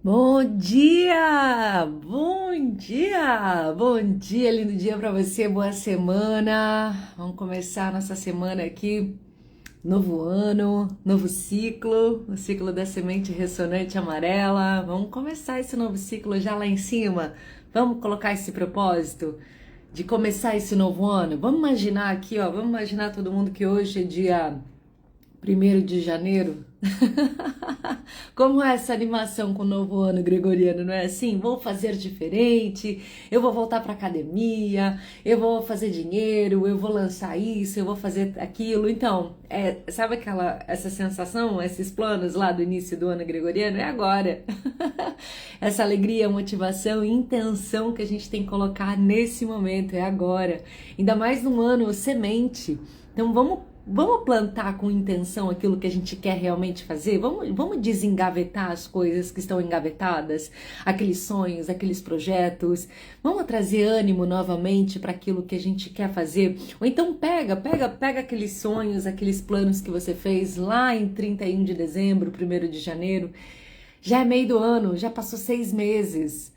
Bom dia! Bom dia! Bom dia, lindo dia para você, boa semana. Vamos começar nossa semana aqui, novo ano, novo ciclo, o ciclo da semente ressonante amarela. Vamos começar esse novo ciclo já lá em cima. Vamos colocar esse propósito de começar esse novo ano. Vamos imaginar aqui, ó, vamos imaginar todo mundo que hoje é dia 1º de janeiro. Como é essa animação com o novo ano gregoriano, não é assim? Vou fazer diferente, eu vou voltar para academia, eu vou fazer dinheiro, eu vou lançar isso, eu vou fazer aquilo. Então, sabe essa sensação, esses planos lá do início do ano gregoriano? É agora. Essa alegria, motivação e intenção que a gente tem que colocar nesse momento, é agora. Ainda mais num ano semente. Então, vamos plantar com intenção aquilo que a gente quer realmente fazer? Vamos desengavetar as coisas que estão engavetadas, aqueles sonhos, aqueles projetos. Vamos trazer ânimo novamente para aquilo que a gente quer fazer. Ou então pega aqueles sonhos, aqueles planos que você fez lá em 31 de dezembro, 1º de janeiro. Já é meio do ano, já passou 6 meses.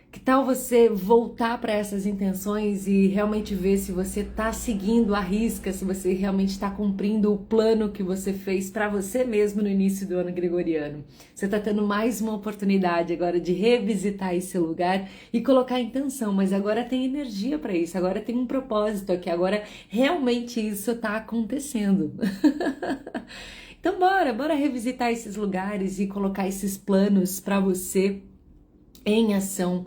Que tal você voltar para essas intenções e realmente ver se você está seguindo a risca, se você realmente está cumprindo o plano que você fez para você mesmo no início do ano gregoriano? Você está tendo mais uma oportunidade agora de revisitar esse lugar e colocar a intenção, mas agora tem energia para isso, agora tem um propósito aqui, agora realmente isso está acontecendo. Então bora revisitar esses lugares e colocar esses planos para você em ação,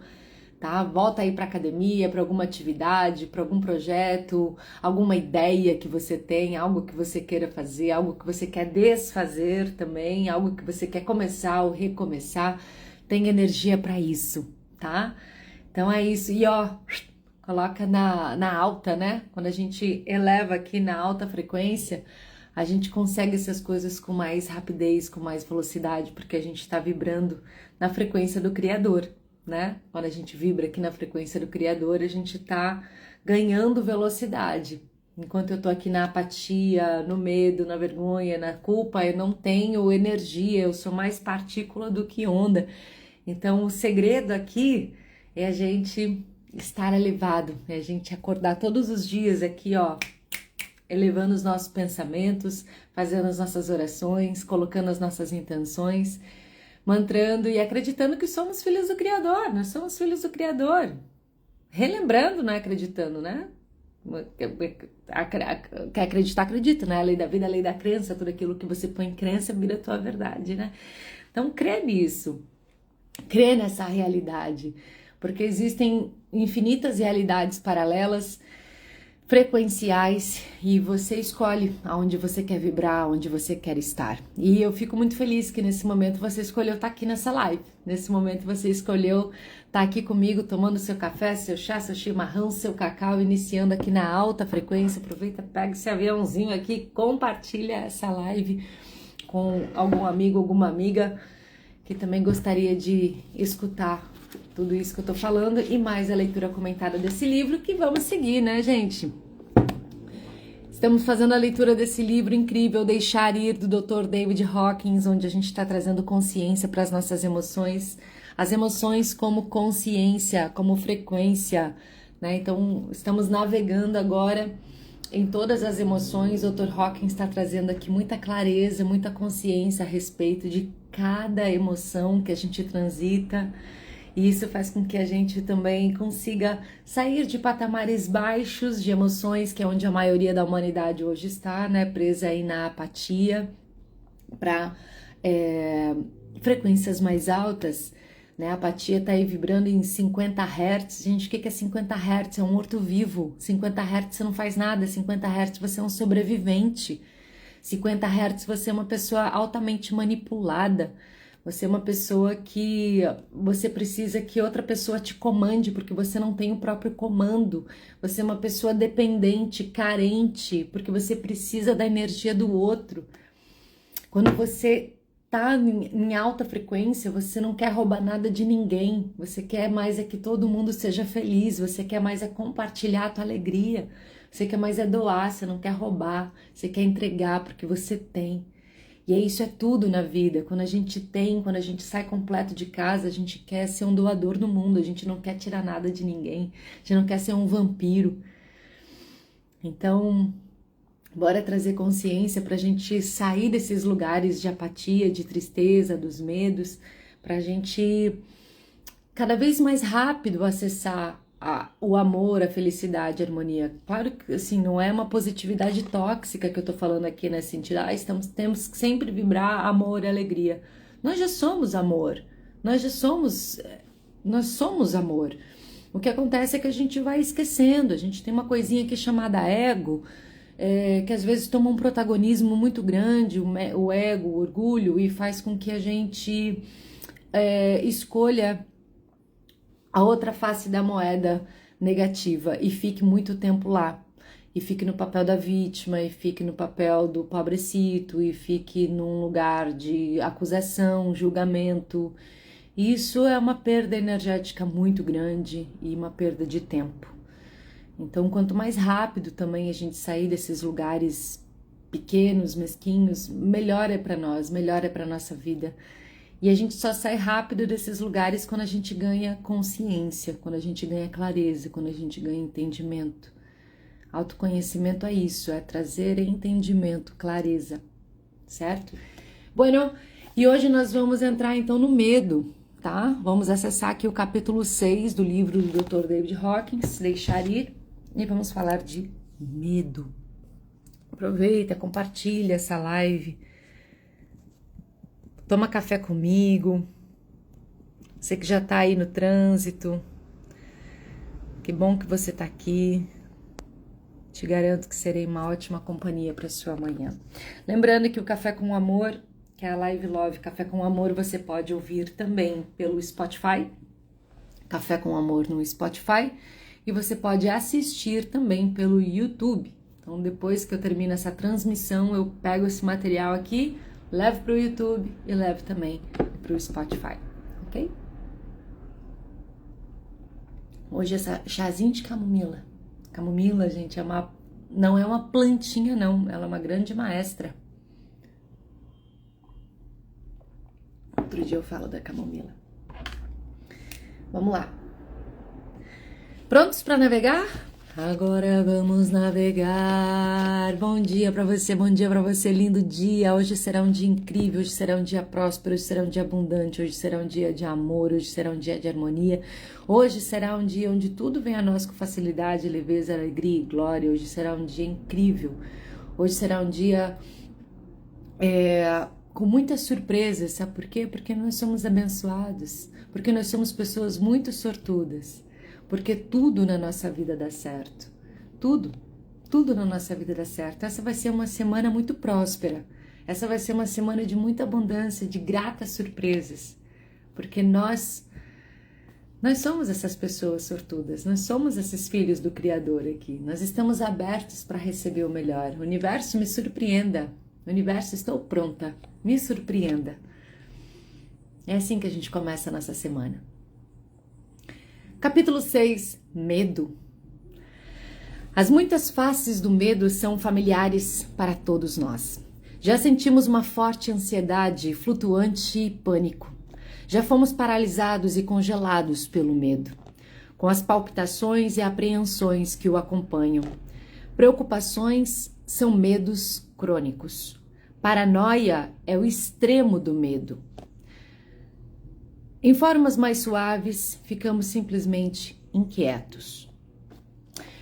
tá? Volta aí para academia, para alguma atividade, para algum projeto, alguma ideia que você tem, algo que você queira fazer, algo que você quer desfazer também, algo que você quer começar ou recomeçar. Tem energia para isso, tá? Então é isso. E ó, coloca na alta, né? Quando a gente eleva aqui na alta frequência, a gente consegue essas coisas com mais rapidez, com mais velocidade, porque a gente está vibrando na frequência do Criador, né? Quando a gente vibra aqui na frequência do Criador, a gente está ganhando velocidade. Enquanto eu tô aqui na apatia, no medo, na vergonha, na culpa, eu não tenho energia, eu sou mais partícula do que onda. Então, o segredo aqui é a gente estar elevado, é a gente acordar todos os dias aqui, ó, elevando os nossos pensamentos, fazendo as nossas orações, colocando as nossas intenções, mantrando e acreditando que somos filhos do Criador, nós somos filhos do Criador. Relembrando, não é acreditando, né? Quer acreditar, acredita, né? A lei da vida, a lei da crença, tudo aquilo que você põe em crença vira a tua verdade, né? Então crê nisso, crê nessa realidade, porque existem infinitas realidades paralelas, frequenciais, e você escolhe aonde você quer vibrar, onde você quer estar. E eu fico muito feliz que nesse momento você escolheu estar aqui nessa live. Nesse momento você escolheu estar aqui comigo, tomando seu café, seu chá, seu chimarrão, seu cacau, iniciando aqui na alta frequência. Aproveita, pega esse aviãozinho aqui, compartilha essa live com algum amigo, alguma amiga que também gostaria de escutar tudo isso que eu tô falando e mais a leitura comentada desse livro, que vamos seguir, né, gente? Estamos fazendo a leitura desse livro incrível, Deixar Ir, do Dr. David Hawkins, onde a gente está trazendo consciência para as nossas emoções, as emoções como consciência, como frequência, né? Então, estamos navegando agora em todas as emoções. O Dr. Hawkins está trazendo aqui muita clareza, muita consciência a respeito de cada emoção que a gente transita. E isso faz com que a gente também consiga sair de patamares baixos de emoções, que é onde a maioria da humanidade hoje está, né? Presa aí na apatia, para frequências mais altas, né? A apatia está aí vibrando em 50 Hz. Gente, o que é 50 Hz? É um morto-vivo. 50 Hz você não faz nada, 50 Hz você é um sobrevivente. 50 Hz você é uma pessoa altamente manipulada. Você é uma pessoa que você precisa que outra pessoa te comande, porque você não tem o próprio comando. Você é uma pessoa dependente, carente, porque você precisa da energia do outro. Quando você tá em alta frequência, você não quer roubar nada de ninguém. Você quer mais é que todo mundo seja feliz. Você quer mais é compartilhar a tua alegria. Você quer mais é doar, você não quer roubar. Você quer entregar porque você tem. E isso é tudo na vida. Quando a gente sai completo de casa, a gente quer ser um doador do mundo, a gente não quer tirar nada de ninguém, a gente não quer ser um vampiro. Então, bora trazer consciência para a gente sair desses lugares de apatia, de tristeza, dos medos, para a gente cada vez mais rápido acessar o amor, a felicidade, a harmonia. Claro que assim, não é uma positividade tóxica que eu tô falando aqui nesse sentido, temos que sempre vibrar amor e alegria. Nós já somos amor, nós somos amor. O que acontece é que a gente vai esquecendo, a gente tem uma coisinha aqui chamada ego, que às vezes toma um protagonismo muito grande, o ego, o orgulho, e faz com que a gente escolha a outra face da moeda negativa e fique muito tempo lá. E fique no papel da vítima, e fique no papel do pobrecito, e fique num lugar de acusação, julgamento. Isso é uma perda energética muito grande e uma perda de tempo. Então, quanto mais rápido também a gente sair desses lugares pequenos, mesquinhos, melhor é para nós, melhor é para nossa vida. E a gente só sai rápido desses lugares quando a gente ganha consciência, quando a gente ganha clareza, quando a gente ganha entendimento. Autoconhecimento é isso, é trazer entendimento, clareza, certo? Bueno, e hoje nós vamos entrar então no medo, tá? Vamos acessar aqui o capítulo 6 do livro do Dr. David Hawkins, Deixar Ir, e vamos falar de medo. Aproveita, compartilha essa live. Toma café comigo, você que já tá aí no trânsito, que bom que você tá aqui, te garanto que serei uma ótima companhia para sua manhã. Lembrando que o Café com Amor, que é a Live Love Café com Amor, você pode ouvir também pelo Spotify, Café com Amor no Spotify, e você pode assistir também pelo YouTube. Então depois que eu termino essa transmissão, eu pego esse material aqui, levo para o YouTube e levo também para o Spotify, ok? Hoje essa chazinho de camomila. Camomila, gente, não é uma plantinha não, ela é uma grande maestra. Outro dia eu falo da camomila. Vamos lá. Prontos para navegar? Agora vamos navegar. Bom dia para você, lindo dia. Hoje será um dia incrível, hoje será um dia próspero, hoje será um dia abundante, hoje será um dia de amor, hoje será um dia de harmonia. Hoje será um dia onde tudo vem a nós com facilidade, leveza, alegria e glória. Hoje será um dia incrível. Hoje será um dia com muitas surpresas, sabe por quê? Porque nós somos abençoados, porque nós somos pessoas muito sortudas. Porque tudo na nossa vida dá certo. Tudo na nossa vida dá certo. Essa vai ser uma semana muito próspera. Essa vai ser uma semana de muita abundância, de gratas surpresas. Porque nós somos essas pessoas sortudas. Nós somos esses filhos do Criador aqui. Nós estamos abertos para receber o melhor. O universo me surpreenda. O universo, estou pronta. Me surpreenda. É assim que a gente começa a nossa semana. Capítulo 6, Medo. As muitas faces do medo são familiares para todos nós. Já sentimos uma forte ansiedade, flutuante e pânico. Já fomos paralisados e congelados pelo medo, com as palpitações e apreensões que o acompanham. Preocupações são medos crônicos. Paranoia é o extremo do medo. Em formas mais suaves, ficamos simplesmente inquietos.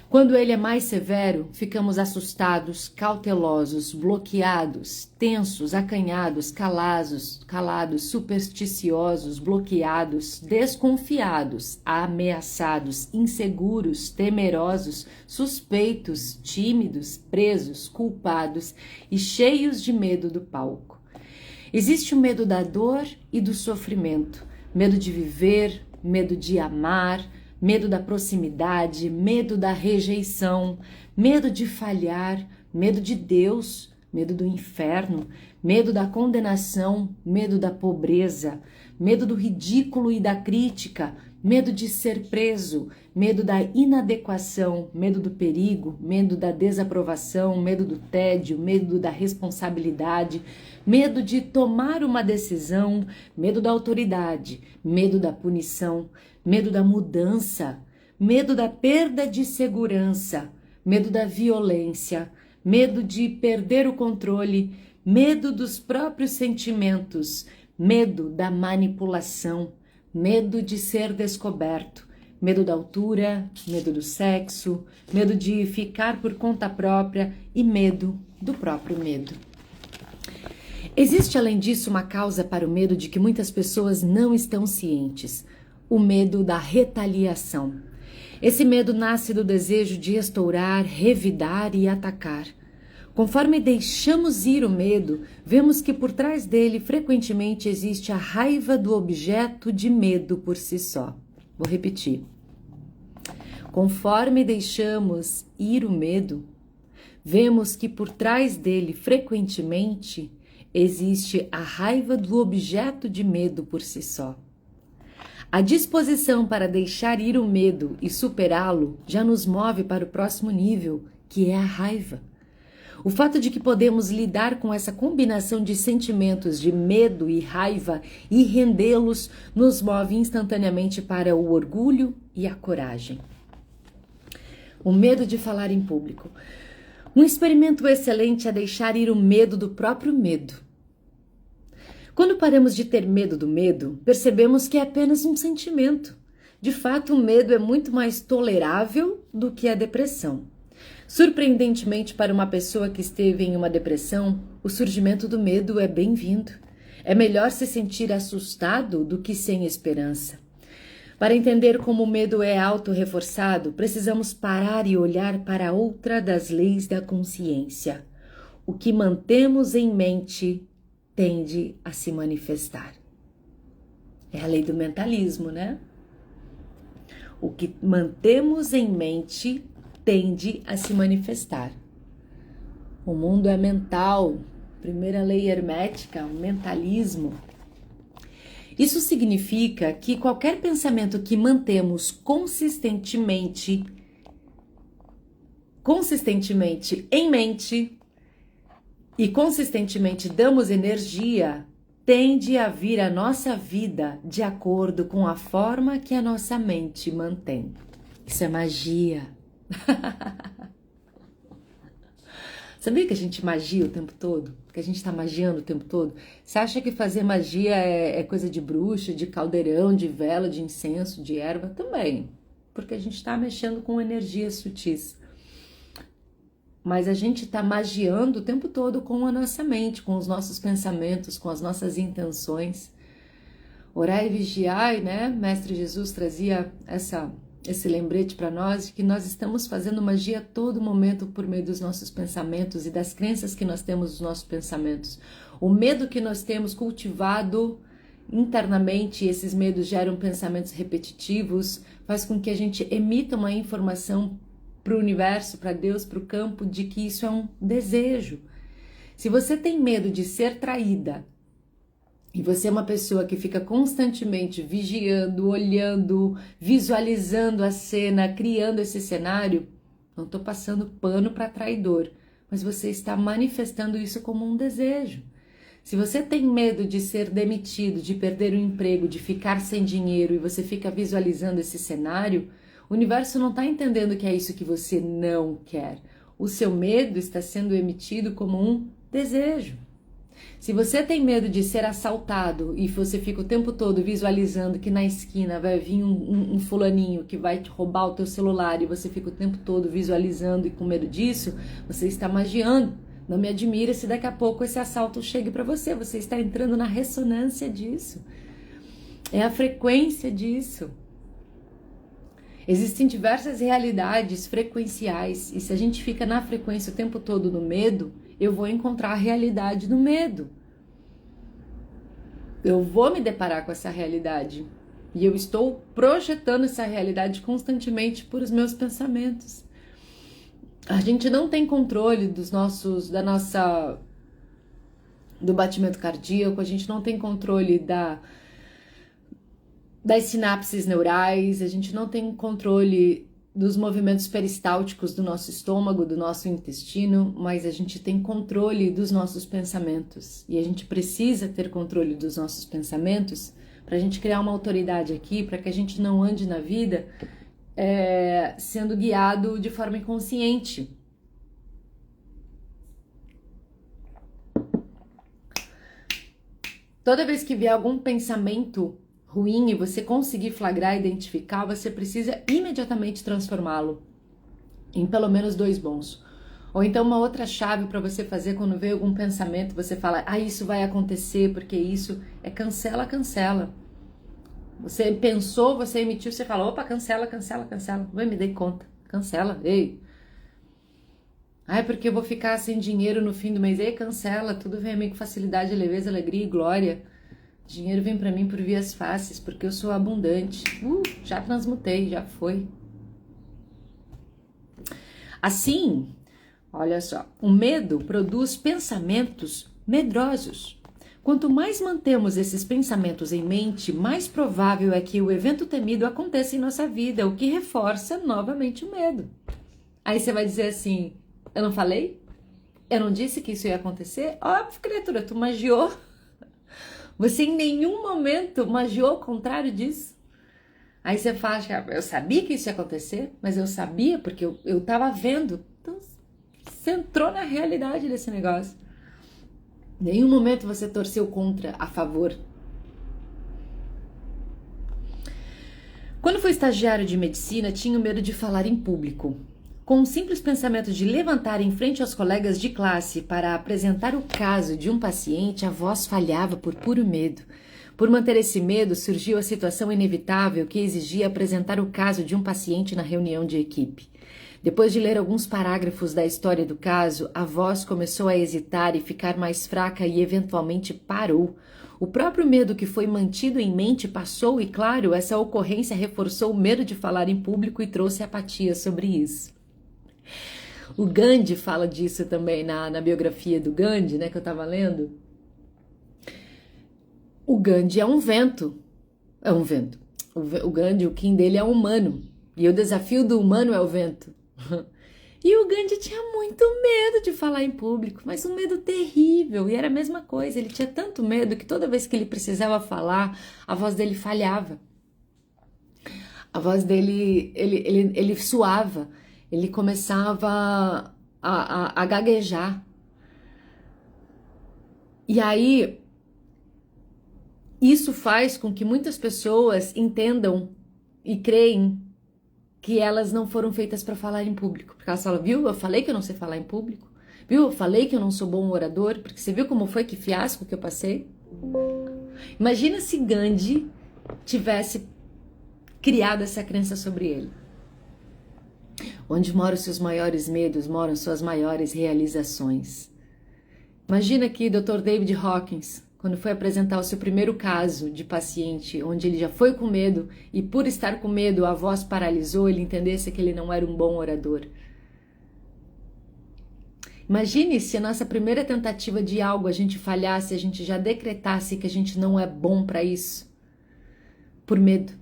Quando ele é mais severo, ficamos assustados, cautelosos, bloqueados, tensos, acanhados, calados, supersticiosos, bloqueados, desconfiados, ameaçados, inseguros, temerosos, suspeitos, tímidos, presos, culpados e cheios de medo do palco. Existe o medo da dor e do sofrimento. Medo de viver, medo de amar, medo da proximidade, medo da rejeição, medo de falhar, medo de Deus, medo do inferno, medo da condenação, medo da pobreza, medo do ridículo e da crítica, medo de ser preso, medo da inadequação, medo do perigo, medo da desaprovação, medo do tédio, medo da responsabilidade, medo de tomar uma decisão, medo da autoridade, medo da punição, medo da mudança, medo da perda de segurança, medo da violência, medo de perder o controle, medo dos próprios sentimentos, medo da manipulação, medo de ser descoberto, medo da altura, medo do sexo, medo de ficar por conta própria e medo do próprio medo. Existe além disso uma causa para o medo de que muitas pessoas não estão cientes: o medo da retaliação. Esse medo nasce do desejo de estourar, revidar e atacar. Conforme deixamos ir o medo, vemos que por trás dele frequentemente existe a raiva do objeto de medo por si só. Vou repetir. Conforme deixamos ir o medo, vemos que por trás dele frequentemente existe a raiva do objeto de medo por si só. A disposição para deixar ir o medo e superá-lo já nos move para o próximo nível, que é a raiva. O fato de que podemos lidar com essa combinação de sentimentos de medo e raiva e rendê-los nos move instantaneamente para o orgulho e a coragem. O medo de falar em público. Um experimento excelente é deixar ir o medo do próprio medo. Quando paramos de ter medo do medo, percebemos que é apenas um sentimento. De fato, o medo é muito mais tolerável do que a depressão. Surpreendentemente, para uma pessoa que esteve em uma depressão, o surgimento do medo é bem-vindo. É melhor se sentir assustado do que sem esperança. Para entender como o medo é auto-reforçado, precisamos parar e olhar para outra das leis da consciência. O que mantemos em mente tende a se manifestar. É a lei do mentalismo, né? O que mantemos em mente tende a se manifestar. O mundo é mental, primeira lei hermética, o mentalismo. Isso significa que qualquer pensamento que mantemos consistentemente em mente e consistentemente damos energia, tende a vir à nossa vida de acordo com a forma que a nossa mente mantém. Isso é magia. Sabia que a gente magia o tempo todo? Que a gente tá magiando o tempo todo? Você acha que fazer magia é coisa de bruxa, de caldeirão, de vela, de incenso, de erva? Também, porque a gente tá mexendo com energias sutis. Mas a gente tá magiando o tempo todo com a nossa mente, com os nossos pensamentos, com as nossas intenções. Orai e vigiai, né? Mestre Jesus trazia esse lembrete para nós de que nós estamos fazendo magia a todo momento por meio dos nossos pensamentos e das crenças que nós temos nos nossos pensamentos. O medo que nós temos cultivado internamente, esses medos geram pensamentos repetitivos, faz com que a gente emita uma informação para o universo, para Deus, para o campo, de que isso é um desejo. Se você tem medo de ser traída, e você é uma pessoa que fica constantemente vigiando, olhando, visualizando a cena, criando esse cenário, não estou passando pano para traidor, mas você está manifestando isso como um desejo. Se você tem medo de ser demitido, de perder o emprego, de ficar sem dinheiro e você fica visualizando esse cenário, o universo não está entendendo que é isso que você não quer. O seu medo está sendo emitido como um desejo. Se você tem medo de ser assaltado e você fica o tempo todo visualizando que na esquina vai vir um fulaninho que vai te roubar o teu celular e você fica o tempo todo visualizando e com medo disso, você está magiando. Não me admira se daqui a pouco esse assalto chegue para você. Você está entrando na ressonância disso. É a frequência disso. Existem diversas realidades frequenciais e se a gente fica na frequência o tempo todo no medo, eu vou encontrar a realidade do medo. Eu vou me deparar com essa realidade e eu estou projetando essa realidade constantemente por os meus pensamentos. A gente não tem controle do batimento cardíaco, a gente não tem controle das sinapses neurais, a gente não tem controle dos movimentos peristálticos do nosso estômago, do nosso intestino, mas a gente tem controle dos nossos pensamentos. E a gente precisa ter controle dos nossos pensamentos para a gente criar uma autoridade aqui, para que a gente não ande na vida sendo guiado de forma inconsciente. Toda vez que vier algum pensamento ruim e você conseguir flagrar e identificar, você precisa imediatamente transformá-lo em pelo menos 2 bons. Ou então uma outra chave para você fazer quando vem algum pensamento, você fala, isso vai acontecer porque isso é cancela, cancela. Você pensou, você emitiu, você fala, opa, cancela, cancela, cancela. Vai, me dei conta, cancela, ei. Porque eu vou ficar sem dinheiro no fim do mês. Ei, cancela, tudo vem a mim com facilidade, leveza, alegria e glória. Dinheiro vem para mim por vias fáceis, porque eu sou abundante. Já transmutei, já foi. Assim, olha só, o medo produz pensamentos medrosos. Quanto mais mantemos esses pensamentos em mente, mais provável é que o evento temido aconteça em nossa vida, o que reforça novamente o medo. Aí você vai dizer assim, eu não falei? Eu não disse que isso ia acontecer? Óbvio, criatura, tu magiou. Você em nenhum momento magiou ao contrário disso. Aí você fala, eu sabia que isso ia acontecer, mas eu sabia porque eu tava vendo. Então, você entrou na realidade desse negócio. Em nenhum momento você torceu contra, a favor. Quando fui estagiário de medicina, tinha medo de falar em público. Com o simples pensamento de levantar em frente aos colegas de classe para apresentar o caso de um paciente, a voz falhava por puro medo. Por manter esse medo, surgiu a situação inevitável que exigia apresentar o caso de um paciente na reunião de equipe. Depois de ler alguns parágrafos da história do caso, a voz começou a hesitar e ficar mais fraca e eventualmente parou. O próprio medo que foi mantido em mente passou e, claro, essa ocorrência reforçou o medo de falar em público e trouxe apatia sobre isso. O Gandhi fala disso também na biografia do Gandhi, né, que eu estava lendo. O Gandhi é um vento. É um vento. O Gandhi, o Kim dele é humano. E o desafio do humano é o vento. E o Gandhi tinha muito medo de falar em público, mas um medo terrível. E era a mesma coisa, ele tinha tanto medo que toda vez que ele precisava falar, a voz dele falhava. A voz dele, ele suava, ele começava a gaguejar. E aí, isso faz com que muitas pessoas entendam e creem que elas não foram feitas para falar em público. Porque elas falam, viu, eu falei que eu não sei falar em público. Viu, eu falei que eu não sou bom orador. Porque você viu como foi que fiasco que eu passei? Imagina se Gandhi tivesse criado essa crença sobre ele. Onde moram os seus maiores medos, moram suas maiores realizações. Imagina que o Dr. David Hawkins, quando foi apresentar o seu primeiro caso de paciente, onde ele já foi com medo e por estar com medo a voz paralisou, ele entendesse que ele não era um bom orador. Imagine se a nossa primeira tentativa de algo a gente falhasse, a gente já decretasse que a gente não é bom para isso, por medo.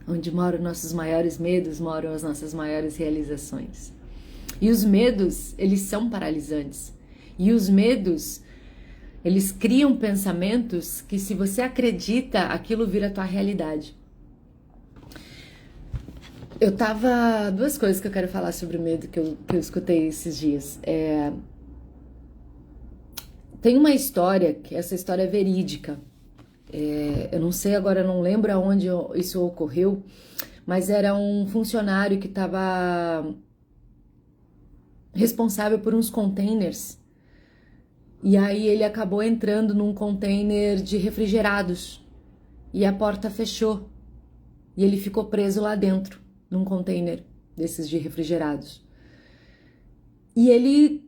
Onde moram nossos maiores medos, moram as nossas maiores realizações. E os medos, eles são paralisantes. E os medos, eles criam pensamentos que, se você acredita, aquilo vira a tua realidade. Duas coisas que eu quero falar sobre o medo que eu escutei esses dias. Tem uma história, que essa história é verídica. Eu não sei agora, eu não lembro aonde isso ocorreu, mas era um funcionário que estava responsável por uns containers. E aí ele acabou entrando num container de refrigerados e a porta fechou e ele ficou preso lá dentro, num container desses de refrigerados. E ele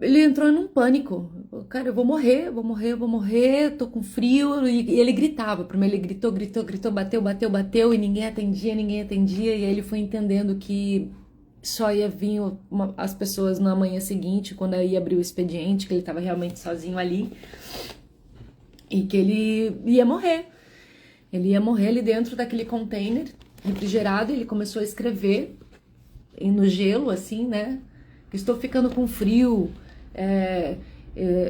entrou num pânico. Cara, eu vou morrer, tô com frio. E ele gritava, primeiro ele gritou, bateu e ninguém atendia. E aí ele foi entendendo que só ia vir as pessoas na manhã seguinte, quando eu ia abrir o expediente, que ele estava realmente sozinho ali, e que ele ia morrer. Ele ia morrer ali dentro daquele container refrigerado, e ele começou a escrever no gelo, assim, né? Estou ficando com frio,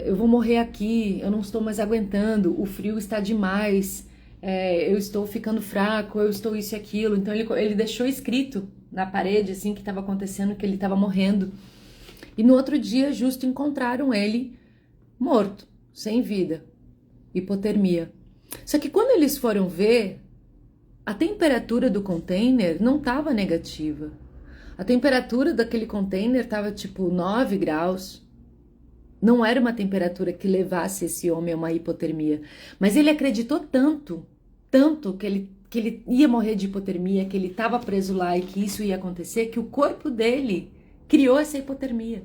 eu vou morrer aqui, eu não estou mais aguentando, o frio está demais, eu estou ficando fraco, eu estou isso e aquilo. Então ele deixou escrito na parede, assim, que estava acontecendo, que ele estava morrendo. E no outro dia, justo encontraram ele morto, sem vida, hipotermia. Só que quando eles foram ver, a temperatura do container não estava negativa. A temperatura daquele container estava tipo 9 graus. Não era uma temperatura que levasse esse homem a uma hipotermia. Mas ele acreditou tanto que ele ia morrer de hipotermia, que ele estava preso lá e que isso ia acontecer, que o corpo dele criou essa hipotermia.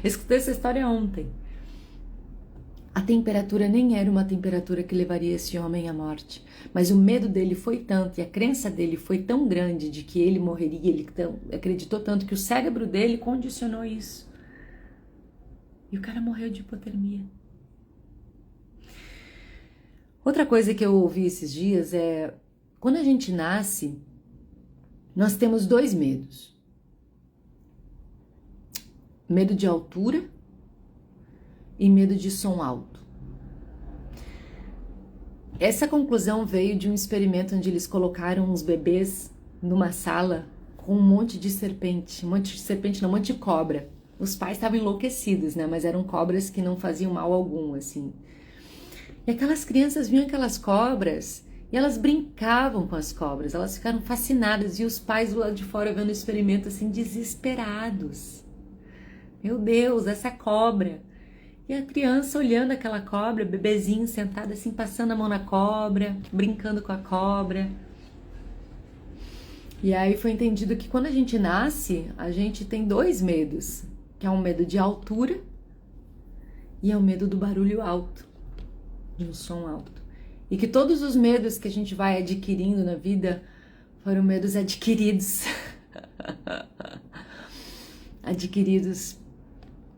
Eu escutei essa história ontem. A temperatura nem era uma temperatura que levaria esse homem à morte, mas o medo dele foi tanto e a crença dele foi tão grande de que ele morreria, ele acreditou tanto que o cérebro dele condicionou isso. E o cara morreu de hipotermia. Outra coisa que eu ouvi esses dias é, quando a gente nasce, nós temos 2 medos. Medo de altura e medo de som alto. Essa conclusão veio de um experimento onde eles colocaram uns bebês numa sala com um monte de serpente, um monte de cobra. Os pais estavam enlouquecidos, né? Mas eram cobras que não faziam mal algum, assim. E aquelas crianças viam aquelas cobras e elas brincavam com as cobras, elas ficaram fascinadas e os pais do lado de fora vendo o experimento assim, desesperados. Meu Deus, essa cobra! E a criança olhando aquela cobra, bebezinho sentado assim, passando a mão na cobra, brincando com a cobra. E aí foi entendido que quando a gente nasce, a gente tem 2 medos, que é um medo de altura e é o medo do barulho alto, do som alto. E que todos os medos que a gente vai adquirindo na vida foram medos adquiridos. Adquiridos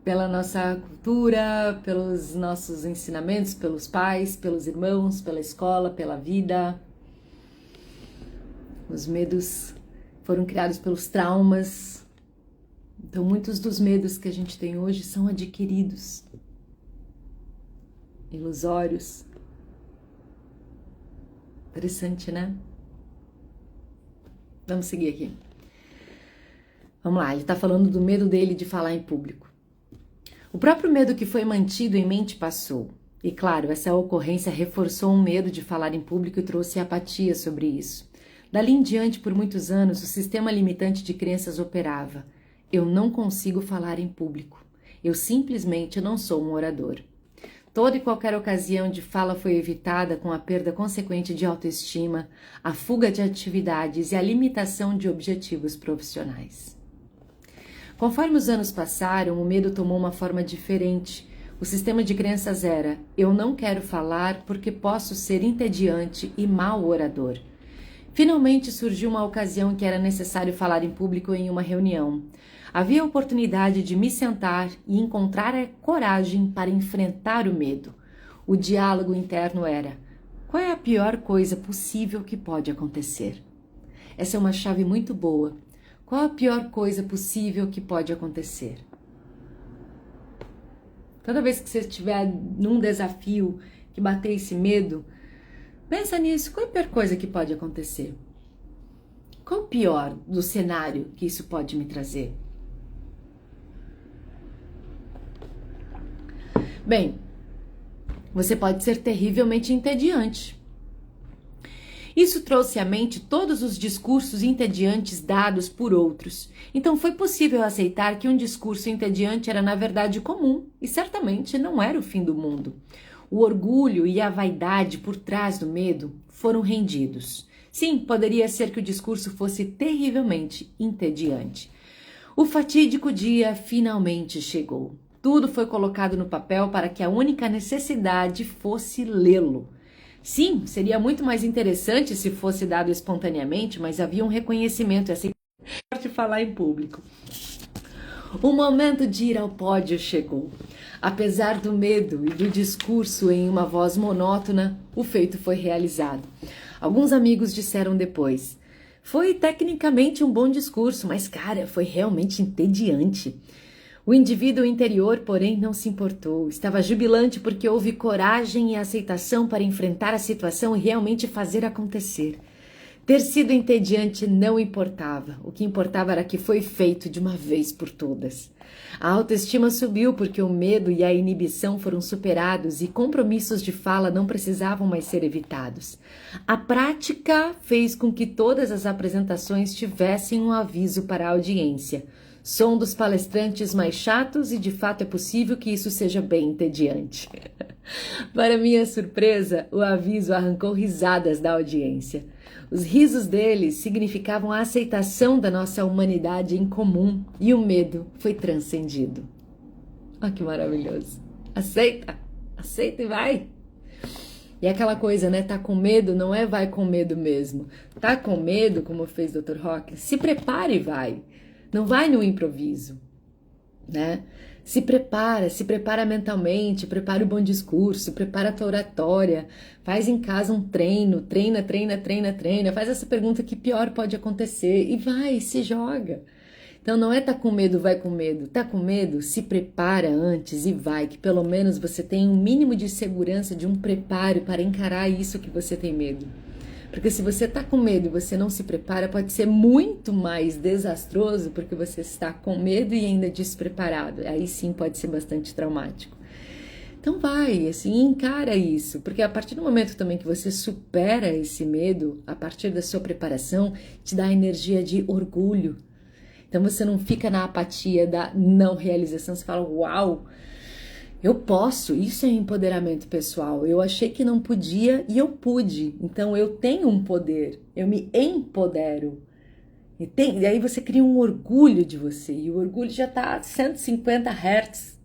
pela nossa cultura, pelos nossos ensinamentos, pelos pais, pelos irmãos, pela escola, pela vida. Os medos foram criados pelos traumas. Então, muitos dos medos que a gente tem hoje são adquiridos, ilusórios. Interessante, né? Vamos seguir aqui. Vamos lá, ele está falando do medo dele de falar em público. O próprio medo que foi mantido em mente passou. E claro, essa ocorrência reforçou um medo de falar em público e trouxe apatia sobre isso. Dali em diante, por muitos anos, o sistema limitante de crenças operava. Eu não consigo falar em público. Eu simplesmente não sou um orador. Toda e qualquer ocasião de fala foi evitada com a perda consequente de autoestima, a fuga de atividades e a limitação de objetivos profissionais. Conforme os anos passaram, o medo tomou uma forma diferente. O sistema de crenças era: eu não quero falar porque posso ser entediante e mau orador. Finalmente surgiu uma ocasião em que era necessário falar em público em uma reunião. Havia a oportunidade de me sentar e encontrar a coragem para enfrentar o medo. O diálogo interno era: qual é a pior coisa possível que pode acontecer? Essa é uma chave muito boa. Qual a pior coisa possível que pode acontecer? Toda vez que você estiver num desafio que bater esse medo, pensa nisso. Qual é a pior coisa que pode acontecer? Qual o pior do cenário que isso pode me trazer? Bem, você pode ser terrivelmente entediante. Isso trouxe à mente todos os discursos entediantes dados por outros. Então foi possível aceitar que um discurso entediante era na verdade comum e certamente não era o fim do mundo. O orgulho e a vaidade por trás do medo foram rendidos. Sim, poderia ser que o discurso fosse terrivelmente entediante. O fatídico dia finalmente chegou. Tudo foi colocado no papel para que a única necessidade fosse lê-lo. Sim, seria muito mais interessante se fosse dado espontaneamente, mas havia um reconhecimento e aceitação De falar em público. O momento de ir ao pódio chegou. Apesar do medo e do discurso em uma voz monótona, o feito foi realizado. Alguns amigos disseram depois: foi tecnicamente um bom discurso, mas cara, foi realmente entediante. O indivíduo interior, porém, não se importou. Estava jubilante porque houve coragem e aceitação para enfrentar a situação e realmente fazer acontecer. Ter sido entediante não importava. O que importava era que foi feito de uma vez por todas. A autoestima subiu porque o medo e a inibição foram superados e compromissos de fala não precisavam mais ser evitados. A prática fez com que todas as apresentações tivessem um aviso para a audiência. Sou um dos palestrantes mais chatos e de fato é possível que isso seja bem entediante. Para minha surpresa, o aviso arrancou risadas da audiência. Os risos deles significavam a aceitação da nossa humanidade em comum e o medo foi transcendido. Olha que maravilhoso. Aceita, aceita e vai. E aquela coisa, né? Tá com medo, não é vai com medo mesmo. Tá com medo, como fez Dr. Rock? Se prepare e vai. Não vai no improviso, né? Se prepara mentalmente, prepara o bom discurso, prepara a tua oratória, faz em casa um treino, treina, faz essa pergunta que pior pode acontecer e vai, se joga. Então não é tá com medo, vai com medo. Tá com medo, se prepara antes e vai, que pelo menos você tem um mínimo de segurança, de um preparo para encarar isso que você tem medo. Porque se você está com medo e você não se prepara, pode ser muito mais desastroso porque você está com medo e ainda despreparado. Aí sim pode ser bastante traumático. Então vai, assim, encara isso. Porque a partir do momento também que você supera esse medo, a partir da sua preparação, te dá energia de orgulho. Então você não fica na apatia da não realização, você fala, uau! Eu posso, isso é empoderamento pessoal. Eu achei que não podia e eu pude. Então eu tenho um poder, eu me empodero. E aí você cria um orgulho de você. E o orgulho já está a 150 Hz.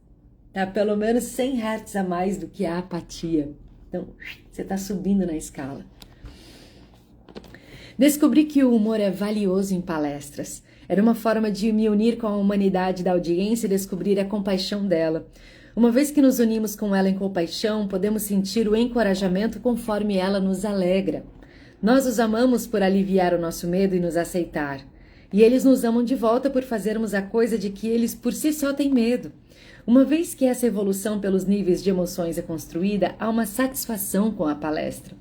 Tá pelo menos 100 Hz a mais do que a apatia. Então você está subindo na escala. Descobri que o humor é valioso em palestras. Era uma forma de me unir com a humanidade da audiência e descobrir a compaixão dela. Uma vez que nos unimos com ela em compaixão, podemos sentir o encorajamento conforme ela nos alegra. Nós os amamos por aliviar o nosso medo e nos aceitar. E eles nos amam de volta por fazermos a coisa de que eles por si só têm medo. Uma vez que essa evolução pelos níveis de emoções é construída, há uma satisfação com a palestra.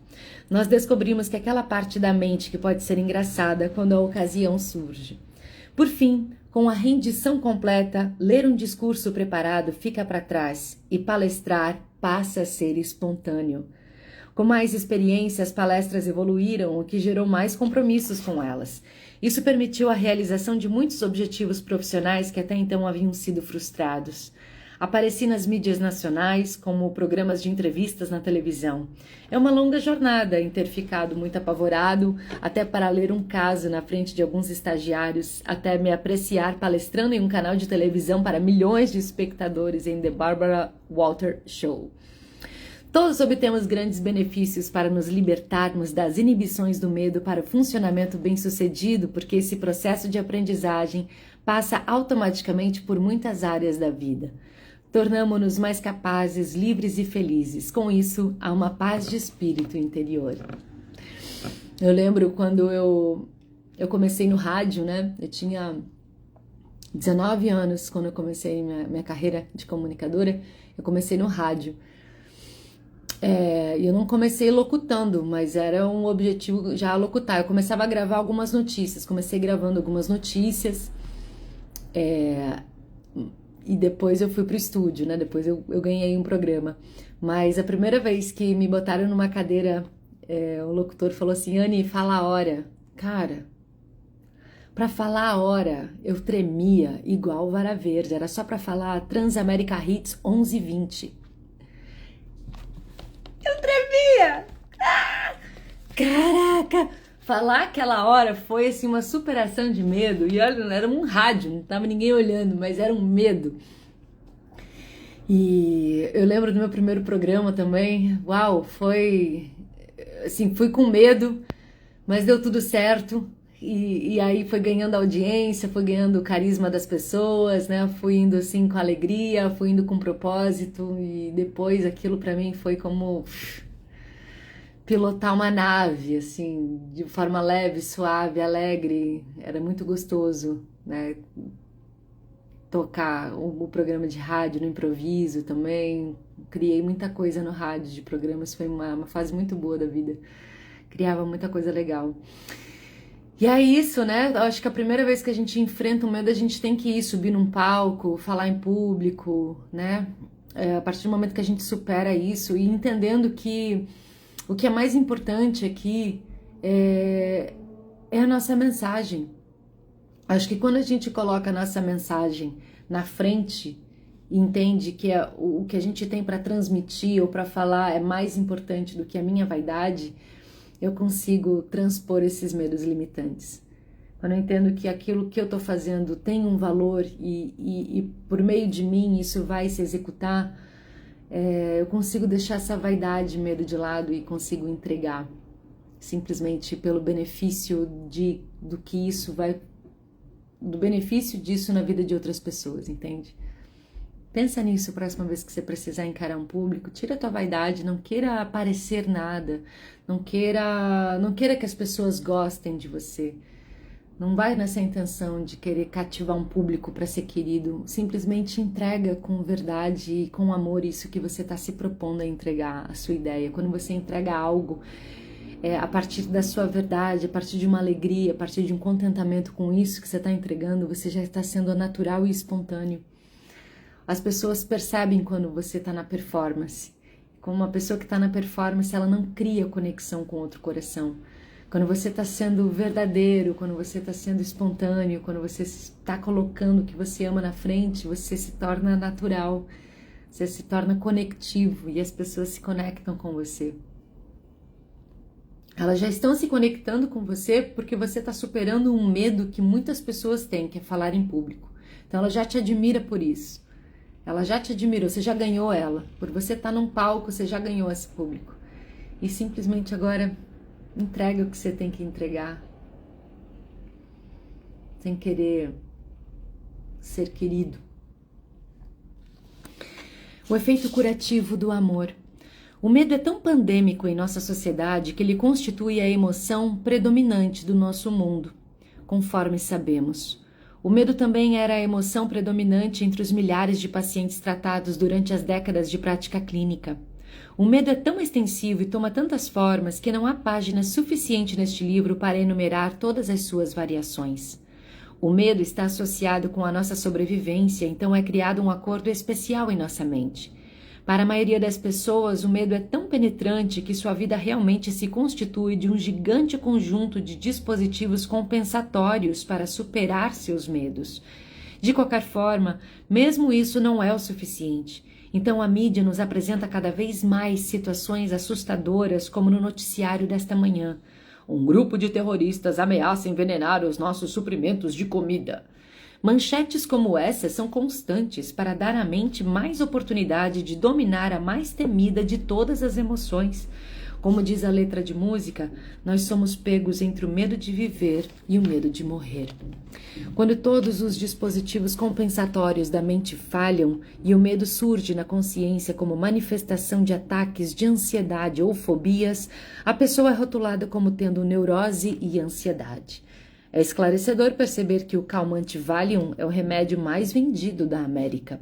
Nós descobrimos que aquela parte da mente que pode ser engraçada quando a ocasião surge. Por fim, com a rendição completa, ler um discurso preparado fica para trás e palestrar passa a ser espontâneo. Com mais experiência, as palestras evoluíram, o que gerou mais compromissos com elas. Isso permitiu a realização de muitos objetivos profissionais que até então haviam sido frustrados. Apareci nas mídias nacionais, como programas de entrevistas na televisão. É uma longa jornada em ter ficado muito apavorado, até para ler um caso na frente de alguns estagiários, até me apreciar palestrando em um canal de televisão para milhões de espectadores em The Barbara Walters Show. Todos obtemos grandes benefícios para nos libertarmos das inibições do medo para o funcionamento bem-sucedido, porque esse processo de aprendizagem passa automaticamente por muitas áreas da vida. Tornamo-nos mais capazes, livres e felizes. Com isso, há uma paz de espírito interior. Eu lembro quando eu comecei no rádio, né? Eu tinha 19 anos quando eu comecei minha carreira de comunicadora. Eu comecei no rádio. Eu não comecei locutando, mas era um objetivo já locutar. Eu começava a gravar algumas notícias. Comecei gravando algumas notícias. E depois eu fui pro estúdio, né? Depois eu ganhei um programa. Mas a primeira vez que me botaram numa cadeira, o locutor falou assim, Anny, fala a hora. Cara, pra falar a hora, eu tremia igual vara verde. Era só pra falar Transamérica Hits 11:20. Eu tremia! Caraca! Falar aquela hora foi assim uma superação de medo. E olha, era um rádio, não tava ninguém olhando, mas era um medo. E eu lembro do meu primeiro programa também. Uau, foi assim, fui com medo, mas deu tudo certo. E aí foi ganhando audiência, foi ganhando o carisma das pessoas, né? Fui indo assim com alegria, fui indo com propósito e depois aquilo para mim foi como pilotar uma nave, assim, de forma leve, suave, alegre. Era muito gostoso, né? Tocar o programa de rádio no improviso também. Criei muita coisa no rádio de programas, foi uma fase muito boa da vida. Criava muita coisa legal. E é isso, né? Eu acho que a primeira vez que a gente enfrenta o medo, a gente tem que ir subir num palco, falar em público, né? A partir do momento que a gente supera isso e entendendo que o que é mais importante aqui é a nossa mensagem. Acho que quando a gente coloca a nossa mensagem na frente e entende que o que a gente tem para transmitir ou para falar é mais importante do que a minha vaidade, eu consigo transpor esses medos limitantes. Quando eu entendo que aquilo que eu estou fazendo tem um valor e por meio de mim isso vai se executar, eu consigo deixar essa vaidade, medo de lado e consigo entregar simplesmente pelo benefício do que isso vai, do benefício disso na vida de outras pessoas, entende? Pensa nisso a próxima vez que você precisar encarar um público, tira a tua vaidade, não queira aparecer nada, não queira que as pessoas gostem de você. Não vai nessa intenção de querer cativar um público para ser querido, simplesmente entrega com verdade e com amor isso que você está se propondo a entregar, a sua ideia. Quando você entrega algo a partir da sua verdade, a partir de uma alegria, a partir de um contentamento com isso que você está entregando, você já está sendo natural e espontâneo. As pessoas percebem quando você está na performance. Como uma pessoa que está na performance, ela não cria conexão com outro coração. Quando você está sendo verdadeiro, quando você está sendo espontâneo, quando você está colocando o que você ama na frente, você se torna natural, você se torna conectivo e as pessoas se conectam com você. Elas já estão se conectando com você porque você está superando um medo que muitas pessoas têm, que é falar em público. Então ela já te admira por isso. Ela já te admirou, você já ganhou ela. Por você estar num palco, você já ganhou esse público. E simplesmente agora entrega o que você tem que entregar. Sem querer ser querido. O efeito curativo do amor. O medo é tão pandêmico em nossa sociedade que ele constitui a emoção predominante do nosso mundo, conforme sabemos. O medo também era a emoção predominante entre os milhares de pacientes tratados durante as décadas de prática clínica. O medo é tão extensivo e toma tantas formas que não há página suficiente neste livro para enumerar todas as suas variações. O medo está associado com a nossa sobrevivência, então é criado um acordo especial em nossa mente. Para a maioria das pessoas, o medo é tão penetrante que sua vida realmente se constitui de um gigante conjunto de dispositivos compensatórios para superar seus medos. De qualquer forma, mesmo isso não é o suficiente. Então a mídia nos apresenta cada vez mais situações assustadoras, como no noticiário desta manhã. Um grupo de terroristas ameaça envenenar os nossos suprimentos de comida. Manchetes como essa são constantes para dar à mente mais oportunidade de dominar a mais temida de todas as emoções. Como diz a letra de música, nós somos pegos entre o medo de viver e o medo de morrer. Quando todos os dispositivos compensatórios da mente falham e o medo surge na consciência como manifestação de ataques de ansiedade ou fobias, a pessoa é rotulada como tendo neurose e ansiedade. É esclarecedor perceber que o calmante Valium é o remédio mais vendido da América.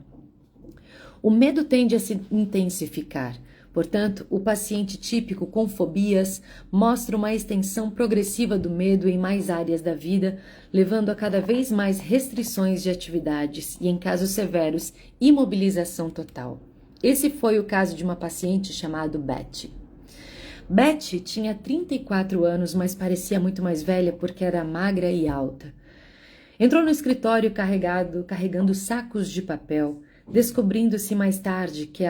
O medo tende a se intensificar. Portanto, o paciente típico com fobias mostra uma extensão progressiva do medo em mais áreas da vida, levando a cada vez mais restrições de atividades e, em casos severos, imobilização total. Esse foi o caso de uma paciente chamada Betty. Betty tinha 34 anos, mas parecia muito mais velha porque era magra e alta. Entrou no escritório carregando sacos de papel, descobrindo-se mais tarde que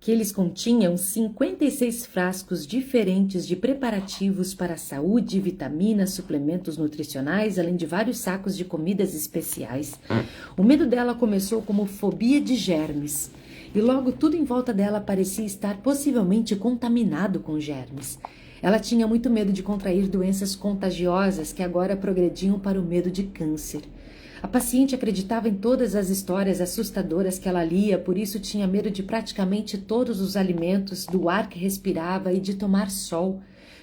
eles continham 56 frascos diferentes de preparativos para a saúde, vitaminas, suplementos nutricionais, além de vários sacos de comidas especiais. O medo dela começou como fobia de germes. E logo tudo em volta dela parecia estar possivelmente contaminado com germes. Ela tinha muito medo de contrair doenças contagiosas que agora progrediam para o medo de câncer. A paciente acreditava em todas as histórias assustadoras que ela lia, por isso tinha medo de praticamente todos os alimentos, do ar que respirava e de tomar sol.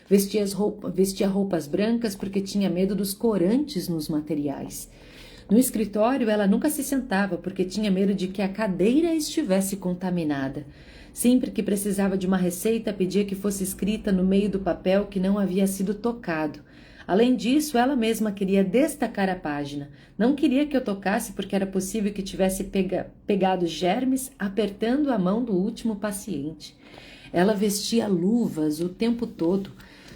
Vestia roupas brancas porque tinha medo dos corantes nos materiais. No escritório, ela nunca se sentava porque tinha medo de que a cadeira estivesse contaminada. Sempre que precisava de uma receita, pedia que fosse escrita no meio do papel que não havia sido tocado. Além disso, ela mesma queria destacar a página. Não queria que eu tocasse porque era possível que tivesse pegado germes apertando a mão do último paciente. Ela vestia luvas o tempo todo.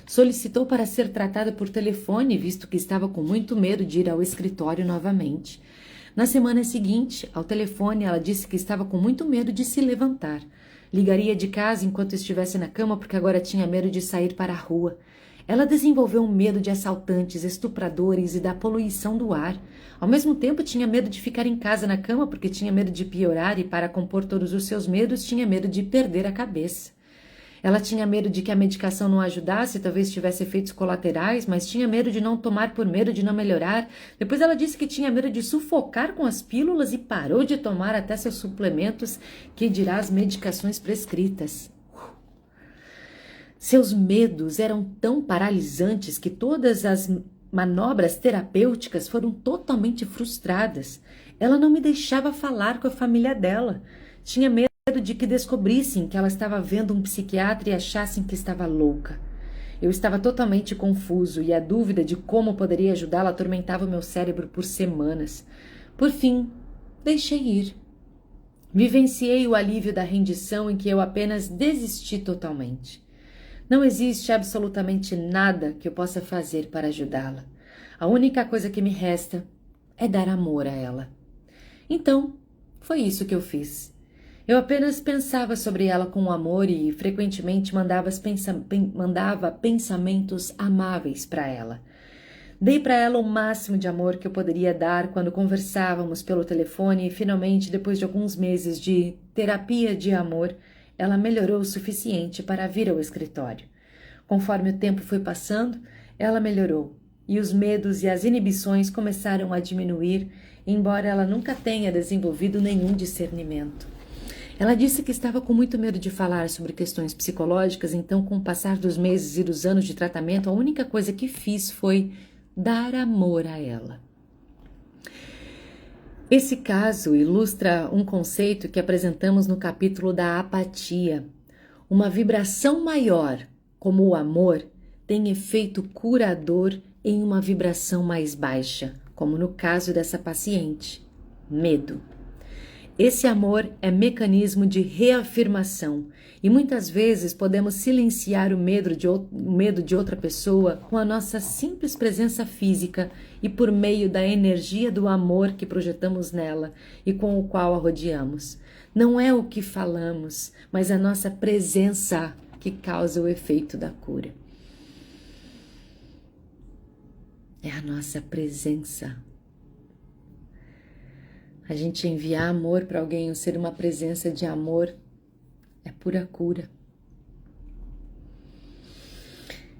Solicitou para ser tratada por telefone, visto que estava com muito medo de ir ao escritório novamente. Na semana seguinte, ao telefone, ela disse que estava com muito medo de se levantar. Ligaria de casa enquanto estivesse na cama porque agora tinha medo de sair para a rua. Ela desenvolveu um medo de assaltantes, estupradores e da poluição do ar. Ao mesmo tempo, tinha medo de ficar em casa na cama porque tinha medo de piorar e, para compor todos os seus medos, tinha medo de perder a cabeça. Ela tinha medo de que a medicação não ajudasse, talvez tivesse efeitos colaterais, mas tinha medo de não tomar por medo de não melhorar. Depois ela disse que tinha medo de sufocar com as pílulas e parou de tomar até seus suplementos, que dirá as medicações prescritas. Seus medos eram tão paralisantes que todas as manobras terapêuticas foram totalmente frustradas. Ela não me deixava falar com a família dela. Tinha medo de que descobrissem que ela estava vendo um psiquiatra e achassem que estava louca. Eu estava totalmente confuso e a dúvida de como poderia ajudá-la atormentava o meu cérebro por semanas. Por fim, deixei ir. Vivenciei o alívio da rendição em que eu apenas desisti totalmente. Não existe absolutamente nada que eu possa fazer para ajudá-la. A única coisa que me resta é dar amor a ela. Então, foi isso que eu fiz. Eu apenas pensava sobre ela com amor e frequentemente mandava pensamentos amáveis para ela. Dei para ela o máximo de amor que eu poderia dar quando conversávamos pelo telefone e finalmente, depois de alguns meses de terapia de amor, ela melhorou o suficiente para vir ao escritório. Conforme o tempo foi passando, ela melhorou e os medos e as inibições começaram a diminuir, embora ela nunca tenha desenvolvido nenhum discernimento. Ela disse que estava com muito medo de falar sobre questões psicológicas, então, com o passar dos meses e dos anos de tratamento, a única coisa que fiz foi dar amor a ela. Esse caso ilustra um conceito que apresentamos no capítulo da apatia. Uma vibração maior, como o amor, tem efeito curador em uma vibração mais baixa, como no caso dessa paciente, medo. Esse amor é mecanismo de reafirmação e muitas vezes podemos silenciar o medo de outra pessoa com a nossa simples presença física e por meio da energia do amor que projetamos nela e com o qual a rodeamos. Não é o que falamos, mas a nossa presença que causa o efeito da cura. É a nossa presença. A gente enviar amor para alguém, ou ser uma presença de amor, é pura cura.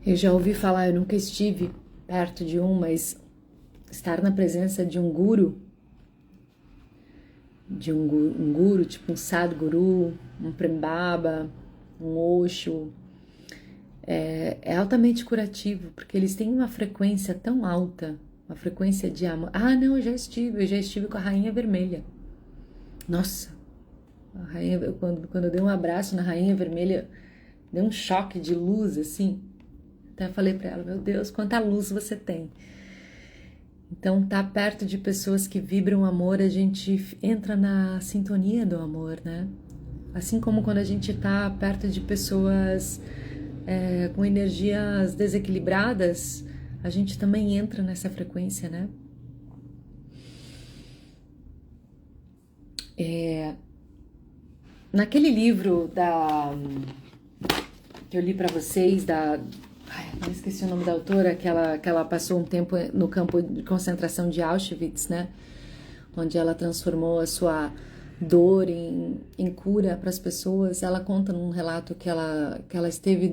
Eu já ouvi falar, eu nunca estive perto de um, mas estar na presença de um guru, tipo um Sadhguru, um Prem Baba, um Osho, é altamente curativo, porque eles têm uma frequência tão alta, uma frequência de amor. Ah, não, eu já estive com a Rainha Vermelha. Nossa, a rainha, quando eu dei um abraço na Rainha Vermelha, deu um choque de luz, assim. Até falei para ela, meu Deus, quanta luz você tem. Então, tá perto de pessoas que vibram amor, a gente entra na sintonia do amor, né? Assim como quando a gente tá perto de pessoas com energias desequilibradas, a gente também entra nessa frequência, né? Naquele livro que eu li para vocês, eu esqueci o nome da autora, que ela passou um tempo no campo de concentração de Auschwitz, né? Onde ela transformou a sua dor, em cura para as pessoas. Ela conta num relato que ela esteve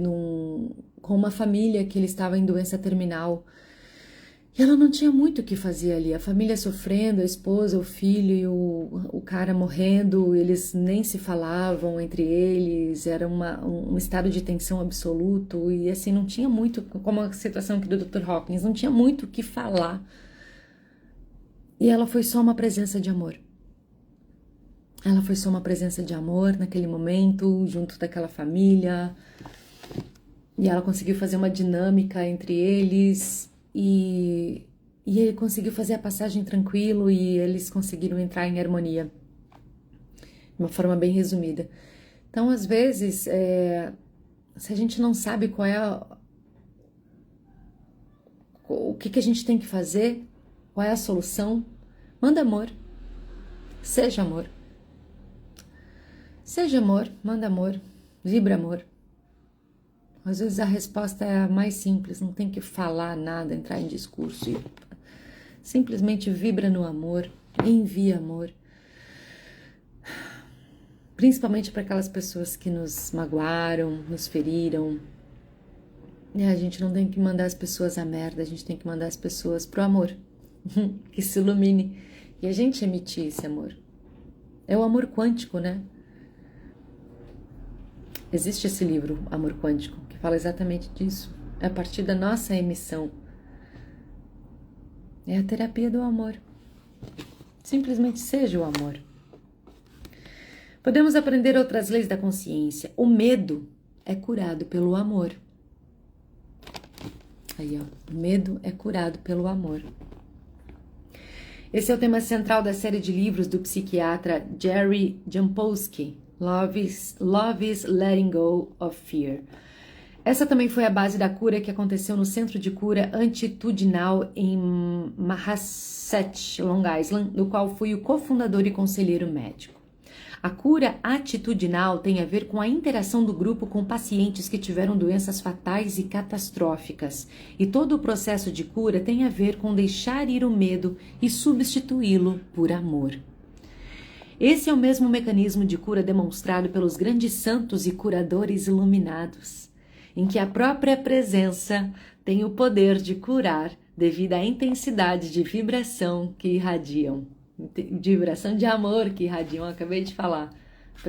com uma família que ele estava em doença terminal. E ela não tinha muito o que fazer ali. A família sofrendo, a esposa, o filho e o cara morrendo, eles nem se falavam entre eles, era um estado de tensão absoluto. E assim, não tinha muito, como a situação aqui do Dr. Hawkins, não tinha muito o que falar. E ela foi só uma presença de amor. Ela foi só uma presença de amor naquele momento, junto daquela família. E ela conseguiu fazer uma dinâmica entre eles. E ele conseguiu fazer a passagem tranquilo e eles conseguiram entrar em harmonia. De uma forma bem resumida. Então, às vezes, se a gente não sabe qual é o que a gente tem que fazer, qual é a solução, manda amor. Seja amor. Seja amor, manda amor, vibra amor. Às vezes a resposta é a mais simples, não tem que falar nada, entrar em discurso. Simplesmente vibra no amor, envia amor. Principalmente para aquelas pessoas que nos magoaram, nos feriram. E a gente não tem que mandar as pessoas à merda, a gente tem que mandar as pessoas pro amor. Que se ilumine. E a gente emitir esse amor. É o amor quântico, né? Existe esse livro, Amor Quântico, que fala exatamente disso. É a partir da nossa emissão. É a terapia do amor. Simplesmente seja o amor. Podemos aprender outras leis da consciência. O medo é curado pelo amor. Aí, ó. O medo é curado pelo amor. Esse é o tema central da série de livros do psiquiatra Jerry Jampolsky. Love is Letting Go of Fear. Essa também foi a base da cura que aconteceu no Centro de Cura Atitudinal em Manhasset, Long Island, do qual fui o cofundador e conselheiro médico. A cura atitudinal tem a ver com a interação do grupo com pacientes que tiveram doenças fatais e catastróficas. E todo o processo de cura tem a ver com deixar ir o medo e substituí-lo por amor. Esse é o mesmo mecanismo de cura demonstrado pelos grandes santos e curadores iluminados, em que a própria presença tem o poder de curar devido à intensidade de vibração que irradiam. De vibração de amor que irradiam, eu acabei de falar.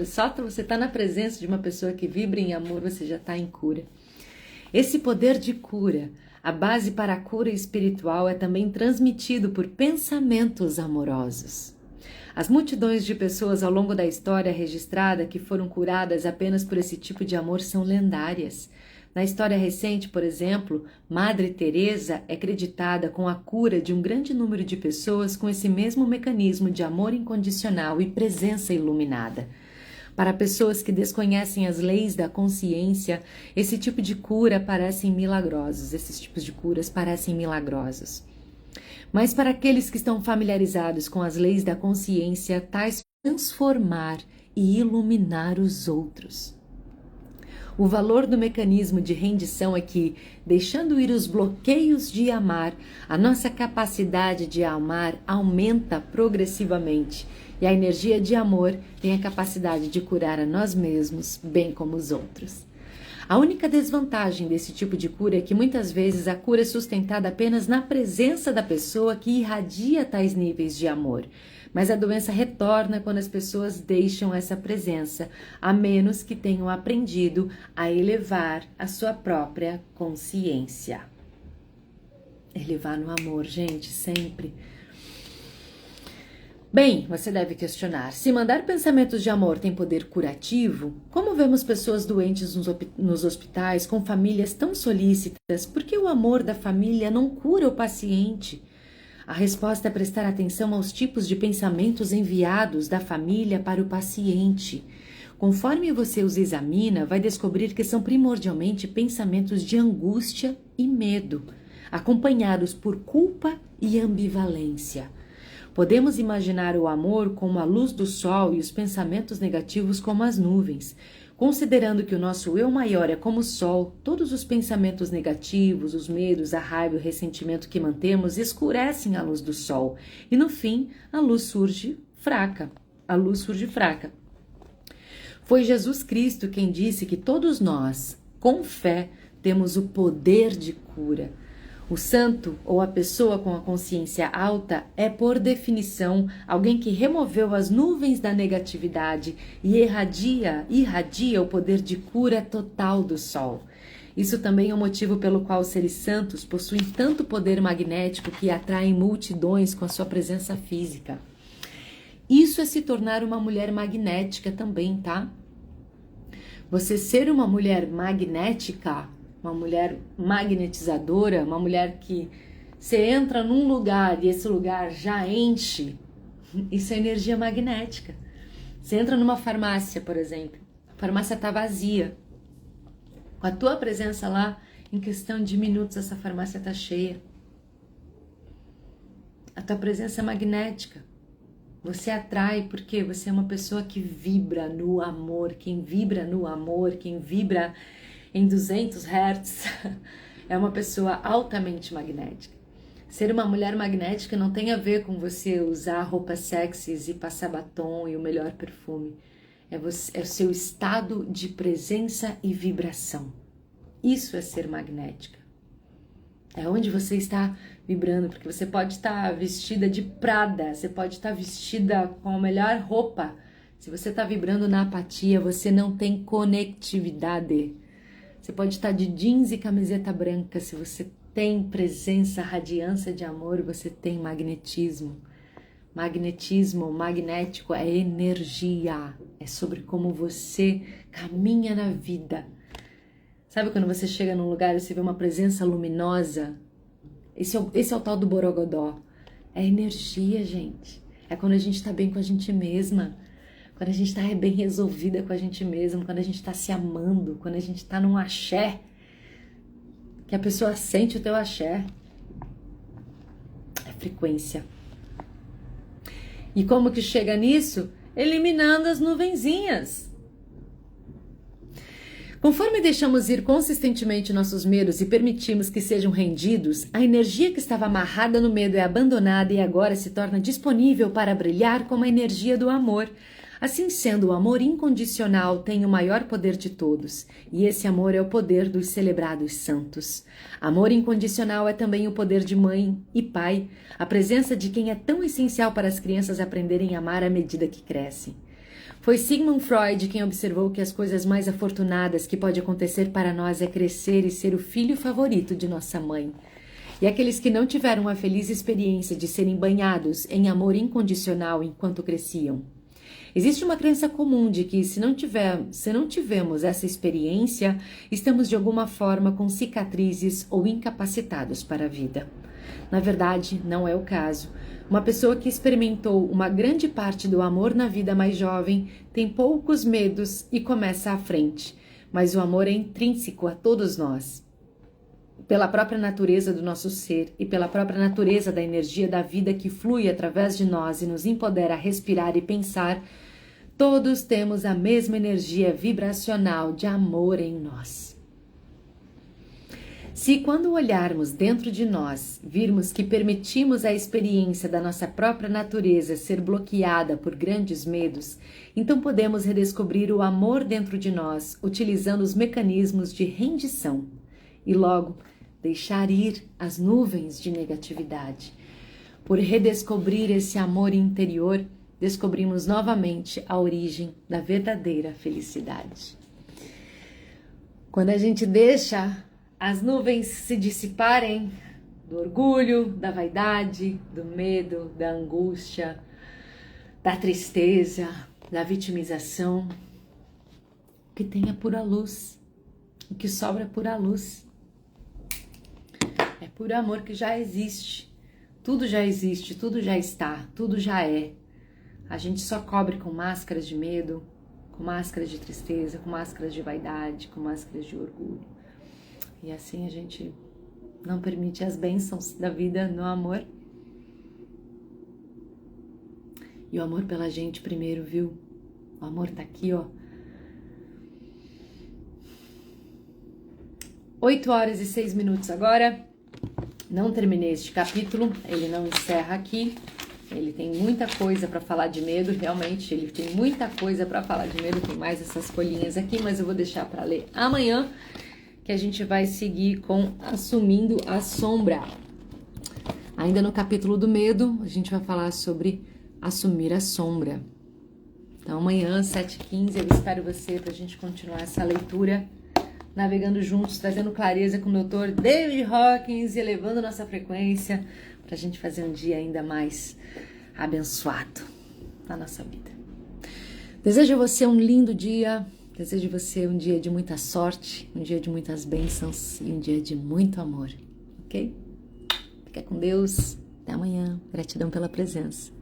Só você está na presença de uma pessoa que vibra em amor, você já está em cura. Esse poder de cura, a base para a cura espiritual, é também transmitido por pensamentos amorosos. As multidões de pessoas ao longo da história registrada que foram curadas apenas por esse tipo de amor são lendárias. Na história recente, por exemplo, Madre Teresa é creditada com a cura de um grande número de pessoas com esse mesmo mecanismo de amor incondicional e presença iluminada. Para pessoas que desconhecem as leis da consciência, esse tipo de cura parecem milagrosos, esses tipos de curas parecem milagrosos. Mas para aqueles que estão familiarizados com as leis da consciência, tais transformar e iluminar os outros. O valor do mecanismo de rendição é que, deixando ir os bloqueios de amar, a nossa capacidade de amar aumenta progressivamente e a energia de amor tem a capacidade de curar a nós mesmos, bem como os outros. A única desvantagem desse tipo de cura é que muitas vezes a cura é sustentada apenas na presença da pessoa que irradia tais níveis de amor. Mas a doença retorna quando as pessoas deixam essa presença, a menos que tenham aprendido a elevar a sua própria consciência. Elevar no amor, gente, sempre. Bem, você deve questionar, se mandar pensamentos de amor tem poder curativo, como vemos pessoas doentes nos hospitais com famílias tão solícitas, por que o amor da família não cura o paciente? A resposta é prestar atenção aos tipos de pensamentos enviados da família para o paciente. Conforme você os examina, vai descobrir que são primordialmente pensamentos de angústia e medo, acompanhados por culpa e ambivalência. Podemos imaginar o amor como a luz do sol e os pensamentos negativos como as nuvens. Considerando que o nosso eu maior é como o sol, todos os pensamentos negativos, os medos, a raiva e o ressentimento que mantemos escurecem a luz do sol. E no fim, a luz surge fraca. a luz surge fraca. Foi Jesus Cristo quem disse que todos nós, com fé, temos o poder de cura. O santo ou a pessoa com a consciência alta é, por definição, alguém que removeu as nuvens da negatividade e irradia o poder de cura total do sol. Isso também é o motivo pelo qual os seres santos possuem tanto poder magnético que atraem multidões com a sua presença física. Isso é se tornar uma mulher magnética também, tá? Você ser uma mulher magnética, uma mulher magnetizadora, uma mulher que você entra num lugar e esse lugar já enche, isso é energia magnética. Você entra numa farmácia, por exemplo, a farmácia está vazia. Com a tua presença lá, em questão de minutos, essa farmácia está cheia. A tua presença é magnética. Você atrai porque você é uma pessoa que vibra no amor. Quem vibra no amor, quem vibra em 200 Hz, é uma pessoa altamente magnética. Ser uma mulher magnética não tem a ver com você usar roupas sexys e passar batom e o melhor perfume. É o seu estado de presença e vibração. Isso é ser magnética. É onde você está vibrando, porque você pode estar vestida de Prada, você pode estar vestida com a melhor roupa. Se você está vibrando na apatia, você não tem conectividade. Você pode estar de jeans e camiseta branca. Se você tem presença, radiância de amor, você tem magnetismo. Magnetismo, magnético é energia. É sobre como você caminha na vida. Sabe quando você chega num lugar e você vê uma presença luminosa? Esse é o tal do borogodó. É energia, gente. É quando a gente está bem com a gente mesma. Quando a gente está bem resolvida com a gente mesma. Quando a gente está se amando. Quando a gente está num axé. Que a pessoa sente o teu axé. É frequência. E como que chega nisso? Eliminando as nuvenzinhas. Conforme deixamos ir consistentemente nossos medos e permitimos que sejam rendidos, a energia que estava amarrada no medo é abandonada e agora se torna disponível para brilhar como a energia do amor. Assim sendo, o amor incondicional tem o maior poder de todos, e esse amor é o poder dos celebrados santos. Amor incondicional é também o poder de mãe e pai, a presença de quem é tão essencial para as crianças aprenderem a amar à medida que crescem. Foi Sigmund Freud quem observou que as coisas mais afortunadas que pode acontecer para nós é crescer e ser o filho favorito de nossa mãe. E aqueles que não tiveram a feliz experiência de serem banhados em amor incondicional enquanto cresciam. Existe uma crença comum de que se não tivemos essa experiência, estamos de alguma forma com cicatrizes ou incapacitados para a vida. Na verdade, não é o caso. Uma pessoa que experimentou uma grande parte do amor na vida mais jovem tem poucos medos e começa à frente, mas o amor é intrínseco a todos nós. Pela própria natureza do nosso ser e pela própria natureza da energia da vida que flui através de nós e nos empodera a respirar e pensar, todos temos a mesma energia vibracional de amor em nós. Se quando olharmos dentro de nós, virmos que permitimos a experiência da nossa própria natureza ser bloqueada por grandes medos, então podemos redescobrir o amor dentro de nós, utilizando os mecanismos de rendição e logo deixar ir as nuvens de negatividade. Por redescobrir esse amor interior, descobrimos novamente a origem da verdadeira felicidade. Quando a gente deixa as nuvens se dissiparem do orgulho, da vaidade, do medo, da angústia, da tristeza, da vitimização, o que tem é pura luz, o que sobra é pura luz. É puro amor que já existe, tudo já existe, tudo já está, tudo já é. A gente só cobre com máscaras de medo, com máscaras de tristeza, com máscaras de vaidade, com máscaras de orgulho. E assim a gente não permite as bênçãos da vida no amor. E o amor pela gente primeiro, viu? O amor tá aqui, ó. 8h06 agora. Não terminei este capítulo, ele não encerra aqui. Ele tem muita coisa para falar de medo, realmente, ele tem muita coisa para falar de medo, tem mais essas folhinhas aqui, mas eu vou deixar para ler amanhã, que a gente vai seguir com Assumindo a Sombra. Ainda no capítulo do medo, a gente vai falar sobre assumir a sombra. Então amanhã, 7h15, eu espero você para a gente continuar essa leitura, navegando juntos, trazendo clareza com o Dr. David Hawkins e elevando nossa frequência para a gente fazer um dia ainda mais abençoado na nossa vida. Desejo a você um lindo dia, desejo a você um dia de muita sorte, um dia de muitas bênçãos e um dia de muito amor, ok? Fica com Deus, até amanhã, gratidão pela presença.